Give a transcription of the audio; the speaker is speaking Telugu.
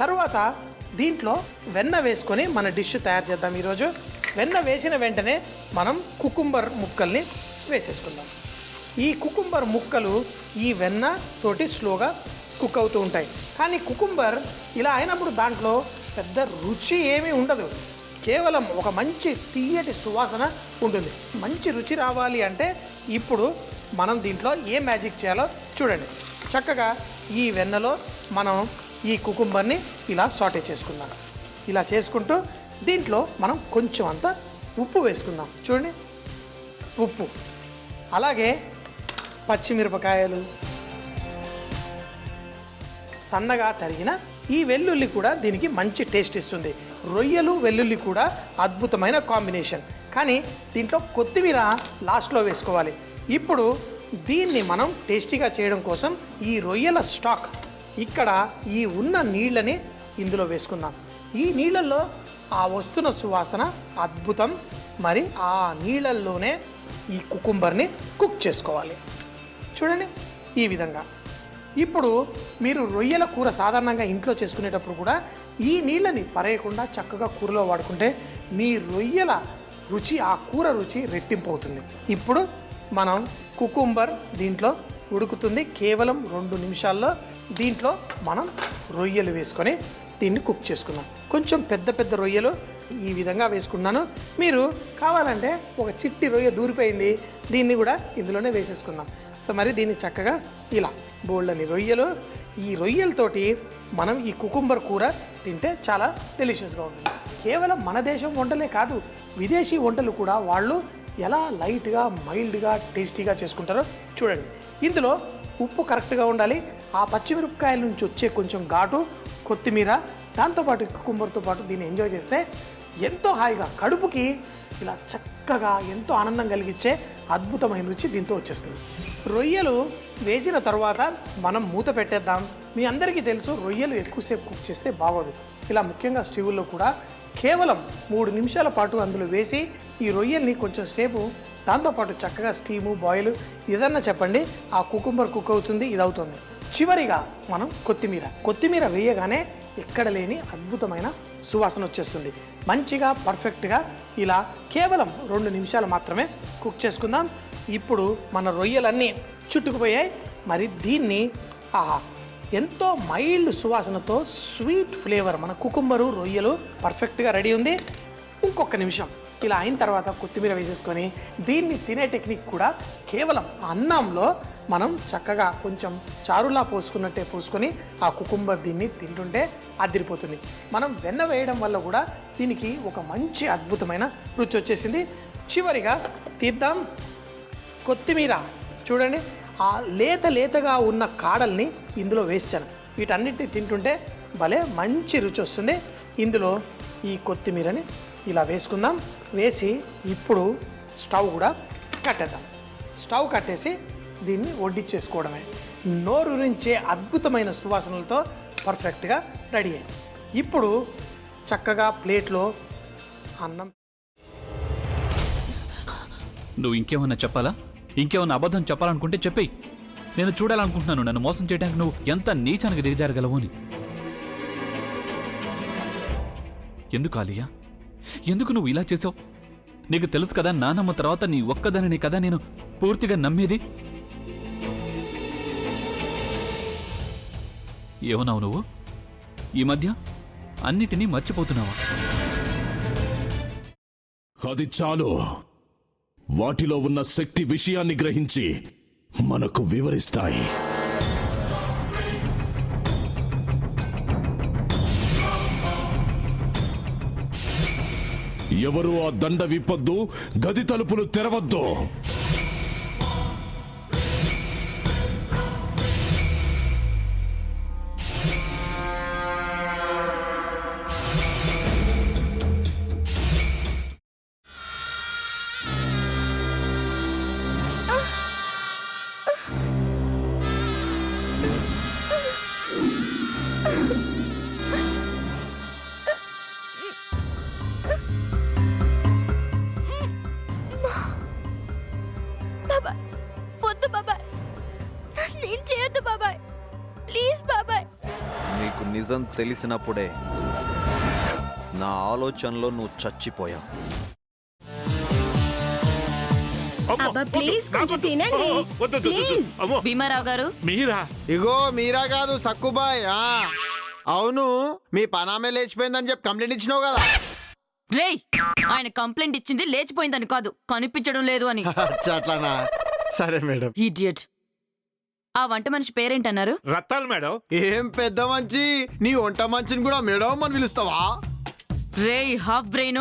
తర్వాత దీంట్లో వెన్న వేసుకొని మన డిష్ తయారు చేద్దాం. ఈరోజు వెన్న వేసిన వెంటనే మనం కుకుంబర్ ముక్కల్ని వేసేసుకుందాం. ఈ కుకుంబర్ ముక్కలు ఈ వెన్న తోటి స్లోగా కుక్ అవుతూ ఉంటాయి. కానీ కుకుంబర్ ఇలా అయినప్పుడు దాంట్లో పెద్ద రుచి ఏమీ ఉండదు, కేవలం ఒక మంచి తీయటి సువాసన ఉంటుంది. మంచి రుచి రావాలి అంటే ఇప్పుడు మనం దీంట్లో ఏ మ్యాజిక్ చేయాలో చూడండి. చక్కగా ఈ వెన్నలో మనం ఈ కుకుంబర్ని ఇలా సాటే చేసుకుందాం. ఇలా చేసుకుంటూ దీంట్లో మనం కొంచెం అంత ఉప్పు వేసుకుందాం. చూడండి, ఉప్పు, అలాగే పచ్చిమిరపకాయలు, సన్నగా తరిగిన ఈ వెల్లుల్లి కూడా దీనికి మంచి టేస్ట్ ఇస్తుంది. రొయ్యలు వెల్లుల్లి కూడా అద్భుతమైన కాంబినేషన్. కానీ దీంట్లో కొత్తిమీర లాస్ట్లో వేసుకోవాలి. ఇప్పుడు దీన్ని మనం టేస్టీగా చేయడం కోసం ఈ రొయ్యల స్టాక్ ఇక్కడ ఈ ఉన్న నీళ్ళని ఇందులో వేసుకుందాం. ఈ నీళ్ళల్లో ఆ వస్తున్న సువాసన అద్భుతం. మరి ఆ నీళ్ళల్లోనే ఈ కుకుంబర్ని కుక్ చేసుకోవాలి. చూడండి ఈ విధంగా. ఇప్పుడు మీరు రొయ్యల కూర సాధారణంగా ఇంట్లో చేసుకునేటప్పుడు కూడా ఈ నీళ్ళని పరేయకుండా చక్కగా కూరలో వాడుకుంటే మీ రొయ్యల రుచి, ఆ కూర రుచి రెట్టింపు అవుతుంది. ఇప్పుడు మనం కుకుంబర్ దీంట్లో ఉడుకుతుంది. కేవలం 2 నిమిషాల్లో దీంట్లో మనం రొయ్యలు వేసుకొని దీన్ని కుక్ చేసుకుందాం. కొంచెం పెద్ద పెద్ద రొయ్యలు ఈ విధంగా వేసుకున్నాను. మీరు కావాలంటే ఒక చిట్టి రొయ్య దూరిపోయింది, దీన్ని కూడా ఇందులోనే వేసేసుకుందాం. సో మరి దీన్ని చక్కగా ఇలా బోల్డని రొయ్యలు, ఈ రొయ్యలతోటి మనం ఈ కుకుంబర్ కూర తింటే చాలా డెలిషియస్గా ఉంటుంది. కేవలం మన దేశం వంటలే కాదు, విదేశీ వంటలు కూడా వాళ్ళు ఎలా లైట్గా, మైల్డ్గా, టేస్టీగా చేసుకుంటారో చూడండి. ఇందులో ఉప్పు కరెక్ట్గా ఉండాలి. ఆ పచ్చిమిరపకాయల నుంచి వచ్చే కొంచెం ఘాటు, కొత్తిమీర, దాంతోపాటు కుకుంబర్తో పాటు దీన్ని ఎంజాయ్ చేస్తే ఎంతో హాయిగా కడుపుకి ఇలా చక్కగా ఎంతో ఆనందం కలిగించే అద్భుతమైన రుచి దీంతో వచ్చేస్తుంది. రొయ్యలు వేసిన తర్వాత మనం మూత పెట్టేద్దాం. మీ అందరికీ తెలుసు రొయ్యలు ఎక్కువసేపు కుక్ చేస్తే బాగోదు. ఇలా ముఖ్యంగా స్టవ్లో కూడా కేవలం 3 నిమిషాల పాటు అందులో వేసి ఈ రొయ్యల్ని కొంచెం సేపు దాంతోపాటు చక్కగా స్టీము, బాయిల్ ఏదన్నా చెప్పండి, ఆ కుకుంబర్ కుక్ అవుతుంది, ఇది అవుతుంది. చివరిగా మనం కొత్తిమీర వేయగానే ఎక్కడ లేని అద్భుతమైన సువాసన వచ్చేస్తుంది. మంచిగా పర్ఫెక్ట్గా ఇలా కేవలం 2 నిమిషాలు మాత్రమే కుక్ చేసుకుందాం. ఇప్పుడు మన రొయ్యలన్నీ చుట్టుకుపోయాయి. మరి దీన్ని ఎంతో మైల్డ్ సువాసనతో స్వీట్ ఫ్లేవర్ మన కుకుంబరు, రొయ్యలు పర్ఫెక్ట్గా రెడీ ఉంది. ఇంకొక నిమిషం ఇలా అయిన తర్వాత కొత్తిమీర వేసేసుకొని దీన్ని తినే టెక్నిక్ కూడా కేవలం అన్నంలో మనం చక్కగా కొంచెం చారులా పోసుకున్నట్టే పోసుకొని ఆ కుకుంబర్ దీన్ని తింటుంటే అదిరిపోతుంది. మనం వెన్న వేయడం వల్ల కూడా దీనికి ఒక మంచి అద్భుతమైన రుచి వచ్చేసింది. చివరిగా తీద్దాం కొత్తిమీర. చూడండి, ఆ లేతగా ఉన్న కాడల్ని ఇందులో వేసాను. వీటన్నిటిని తింటుంటే భలే మంచి రుచి వస్తుంది. ఇందులో ఈ కొత్తిమీరని ఇలా వేసుకుందాం. వేసి ఇప్పుడు స్టవ్ కూడా కట్టేద్దాం. స్టవ్ కట్టేసి దీన్ని వడ్డించేసుకోవడమే. నోరూరించే అద్భుతమైన సువాసనలతో పర్ఫెక్ట్గా రెడీ అయ్యింది. ఇప్పుడు చక్కగా ప్లేట్లో అన్నం. నువ్వు ఇంకేమన్నా చెప్పాలా? ఇంకేమన్నా అబద్ధం చెప్పాలనుకుంటే చెప్పేయి. నేను చూడాలనుకుంటున్నాను నన్ను మోసం చేయడానికి నువ్వు ఎంత నీచానికి దిగజారగలవు అని. ఎందుకు ఆలియా, ఎందుకు నువ్వు ఇలా చేసావు? నీకు తెలుసు కదా నానమ్మ తర్వాత నీ ఒక్కదానిని కదా నేను పూర్తిగా నమ్మేది. ఏమన్నావు నువ్వు? ఈ మధ్య అన్నిటినీ మర్చిపోతున్నావా? అది చాలు. వాటిలో ఉన్న శక్తి విషయాన్ని గ్రహించి మనకు వివరిస్తాయి. ఎవరు ఆ దండ విప్పొద్దు, గది తలుపులు తెరవద్దు. నిజం తెలిసినప్పుడే నా ఆలోచనలో నువ్వు చచ్చిపోయావు. అబ్బా ప్లీజ్ కొంచెం తినండి ప్లీజ్. భీమారావు గారు మీరా? ఇగో మీరా కాదు సక్కుబాయ్. అవును, మీ పనామే లేచిపోయిందని చెప్పి కంప్లైంట్ ఇచ్చినావు కదా. రేయ్, ఆయన కంప్లైంట్ ఇచ్చింది లేచిపోయిందని కాదు, కనిపించడం లేదు అని. అచ్చా, అట్లానా? సరే మేడం. ఇడియట్. ఆ వంట మనిషి పేరేంటన్నారు? రత్తాలు మేడం. ఏం పెద్ద మంచి, నీ వంట మంచిని కూడా మేడం అని పిలుస్తావా? రేయ్ హాఫ్ బ్రెయిన్,